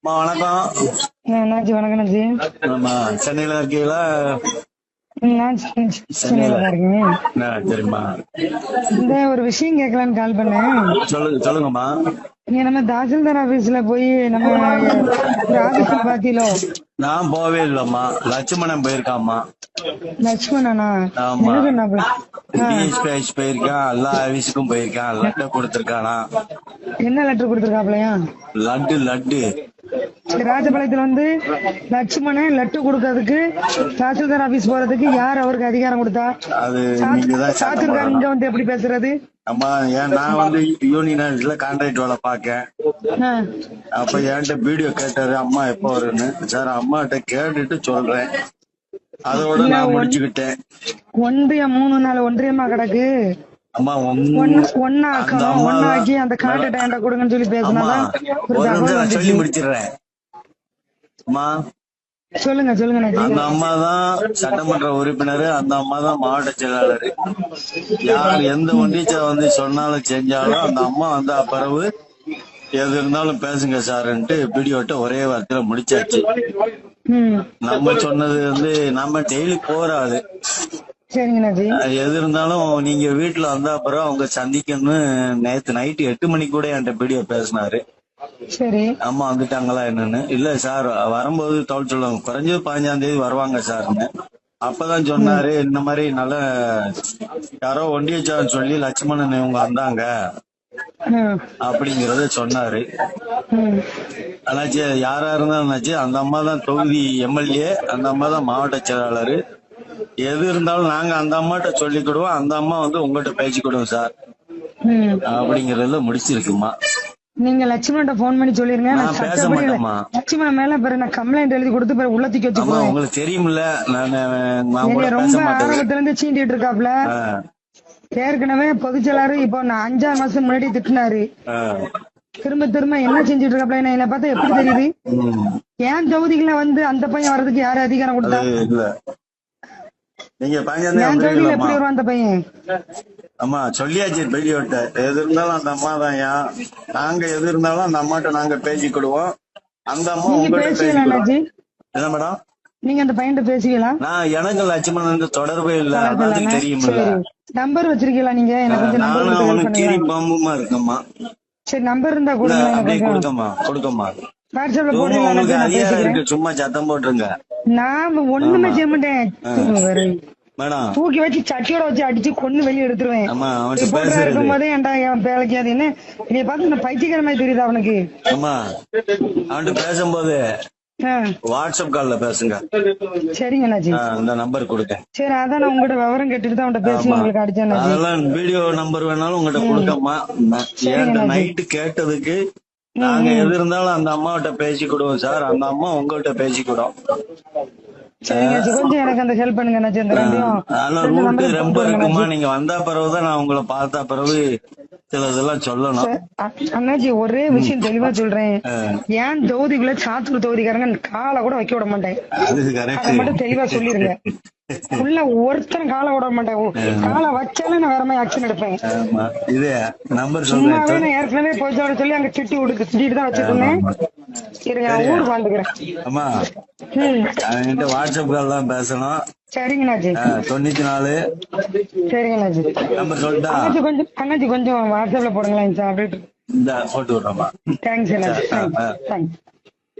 வணக்கம். அண்ணாச்சி வணக்கம் அண்ணாச்சி. ஆமா, சென்னையில இருக்கீங்களா? நான் சென்னையில தான் இருக்கேன். சரிம்மா. இந்த ஒரு விஷயம் கேட்கலான்னு கால் பண்ணேன். சொல்லுங்கம்மா. நீங்க நம்ம தாசில்தார் ஆபீஸ்ல போய் நம்ம ஒரு ஆபீஸ்ல பாத்தீங்களோ? நான் போவே இல்லம்மா, லட்சுமணன் போயிருக்காம்மா. லட்சுமணனா? ஆமா, என்ன சொன்னாப்ல? டிஎஸ்பிஐஸ் போயிருக்கான், எல்லா ஆபீஸுக்கும் போயிருக்கான், லெட்டர் கொடுத்திருக்கானா. என்ன லெட்டர் கொடுத்திருக்காப்லயா? லட்டு. ராஜபாளையத்துல வந்து லட்சுமணன் லெட்டர் கொடுக்கறதுக்கு தாசில்தார் ஆபீஸ் போறதுக்கு யார் அவருக்கு அதிகாரம் கொடுத்தா? அது நீங்கதான் சாத்திருக்காரு. இங்க வந்து எப்படி பேசுறது? அம்மா, நான் வந்து யூனியன் ஆபீஸ்ல கான்ட்ராக்ட் வேலை பாக்கேன். அப்ப என்கிட்ட வீடியோ கேட்டாரு, அம்மா எப்ப வருன்னு. சார், அம்மாட்ட கேட்டுட்டு சொல்றேன், அதோட நான் முடிச்சுக்கிட்டேன். ஒன்றியம் 3 நாள் ஒன்றியமா கிடக்கு. அம்மா, ஒன்னாக்கி அந்த கான்ட்ராக்ட் என்கிட்ட கொடுங்கன்னு சொல்லி பேசினாதான் சொல்லி முடிச்சிடுறேன். அம்மா சொல்லுங்க. அந்த அம்மா தான் சட்டமன்ற உறுப்பினர், அந்த அம்மா தான் மாவட்ட செயலாளர். யார் எந்த ஒன்றியத்தை வந்து சொன்னாலும் செஞ்சாலும் அந்த அம்மா வந்து அப்பிறகு எது இருந்தாலும் பேசுங்க சார்ன்ட்டு வீடியோட்ட ஒரே வார்த்தையில முடிச்சாச்சு. நம்ம சொன்னது வந்து நம்ம டெய்லி போறாது. எது இருந்தாலும் நீங்க வீட்டுல வந்தா அப்புறம் அவங்க சந்திக்கணும்னு நேத்து நைட்டு 8 மணிக்கு கூட என்கிட்ட வீடியோ பேசினாரு. சரி, அம்மா வந்துட்டாங்களா என்னன்னு. இல்ல சார், வரும்போது தோல் சொல்லுவாங்க, குறைஞ்சது 15ஆம் தேதி வருவாங்க சார்ன்னு. அப்பதான் சொன்னாரு, இந்த மாதிரி நல்ல யாரோ ஒன்றியச்சான்னு சொல்லி லட்சுமணன் இவங்க வந்தாங்க அப்படிங்கறத சொன்னாரு. ஆனாச்சு யாரா இருந்தாலும் அந்த அம்மா தான் தொகுதி எம்எல்ஏ, அந்த அம்மா தான் மாவட்ட செயலாளர். எது இருந்தாலும் நாங்க அந்த அம்மாட்ட சொல்லிக்கிடுவோம், அந்த அம்மா வந்து உங்ககிட்ட பேசிக்கிடுவோம் சார் அப்படிங்கறதுல முடிச்சிருக்குமா. நீங்க லட்சுமணன் போன் பண்ணி சொல்லிருங்க. நான் பேச மாட்டேமா. லட்சுமணன் மேல பிறகு நான் கம்ப்ளைண்ட் எழுதி கொடுத்து பிறகு உள்ளத்துக்கு வச்சுக்கோங்க. உங்களுக்கு தெரியும்ல, நான் ரொம்ப ஆரம்பத்துல இருந்து சீண்டிட்டு இருக்காப்ல. ஏற்கனவே பொதுச்செயலாளர் இப்போ நான் 5 மாசம் முன்னாடி திட்டினாரு. திரும்ப என்ன செஞ்சுட்டு இருக்காப்ல? என்ன பார்த்தா எப்படி தெரியுது? ஏன் தொகுதிகளை வந்து அந்த பையன் வர்றதுக்கு யாரு அதிகாரம் கொடுத்தா? நீங்க என் தொகுதியில எப்படி வருவான் அந்த பையன்? அம்மா சொல்லியாச்சு பெரியவட்ட, எது இருந்தாலும் அந்த அம்மா தான். நாங்க எது இருந்தாலும் அந்த அம்மாட்ட நாங்க பேசிக்கிடுவோம். அந்த அம்மா பேசுவீங்களா? என்ன மேடம், நீங்க அந்த பையன் பேசுவீங்களா? நான் எனக்கு லட்சுமணனுக்கு தொடர்பே இல்ல, அதான் தெரியுமில்ல. நம்பர் வச்சிருக்கீங்களா நீங்க? எனக்கு பாம்புமா இருக்கம்மா. சரி, நம்பர் இருந்தா கொடுக்கம்மா. வாட்ஸ்அப்ல போடுறீங்களா? சும்மா சத்தம் போட்டுருங்க. நான் ஒண்ணுமே செய்ய மாட்டேன் மேடம். தூக்கி வச்சு சட்டியோட வச்சு அடிச்சு கொண்டு வெளியே எடுத்துருவேன். இருக்கும் போதே ஏன்டா என் வேலைக்கு அது என்ன நீ பார்த்து பைத்தியக்கார மாதிரி தெரியுது அவனுக்கு. அவன்கிட்ட பேசும்போது வாட்ஸ்அப் கால்ல பேசுங்க. சரிங்கண்ணாச்சி, இந்த நம்பர் கொடுக்க. சரி, அதான் நான் உங்ககிட்ட விவரம் கேட்டுட்டு தான் அவன்கிட்ட பேசி உங்களுக்கு அடிச்சேன். அதெல்லாம் வீடியோ நம்பர் வேணாலும் உங்ககிட்ட கொடுக்கம்மா. நைட்டு கேட்டதுக்கு நாங்க எது இருந்தாலும் அந்த அம்மாவிட்ட பேசிக்கிடுவோம் சார், அந்த அம்மா உங்கள்கிட்ட பேசிக்கிடும். கொஞ்சம் எனக்கு அந்த ஹெல்ப் பண்ணுங்க. ரொம்ப இருக்குமா, நீங்க வந்தா பிறகுதான் நான் உங்களை பார்த்தா பிறகு சில இதெல்லாம் சொல்லணும். அண்ணாச்சி, ஒரே விஷயம் தெளிவா சொல்றேன். ஏன் தொகுதிக்குள்ள சாத்தூர் தொகுதிக்காரங்க காலை கூட வைக்க விட மாட்டேன். அதை மட்டும் தெளிவா சொல்லிருங்க. உள்ள ஒருத்தரும் காலை விட மாட்டேன். காலை வச்சாலும் நான் வேற மாதிரி ஆக்ஷன் எடுப்பேன். சும்மாவே நான் ஏற்கனவே போய் சொல்லி அங்க திட்டிட்டு தான் வச்சிருந்தேன். ஊருக்கு வந்துக்கிறேன். வாட்ஸ்அப் கால் தான் பேசணும். சரிங்கண்ணாச்சி. 94. சரிங்கண்ணாச்சி. நம்பர் சொல்லிட்டா அண்ணாச்சி கொஞ்சம் வாட்ஸ்அப்ல போடுங்களேன் சார். போட்டு விடுறோமா. தேங்க்ஸ் அண்ணாச்சி.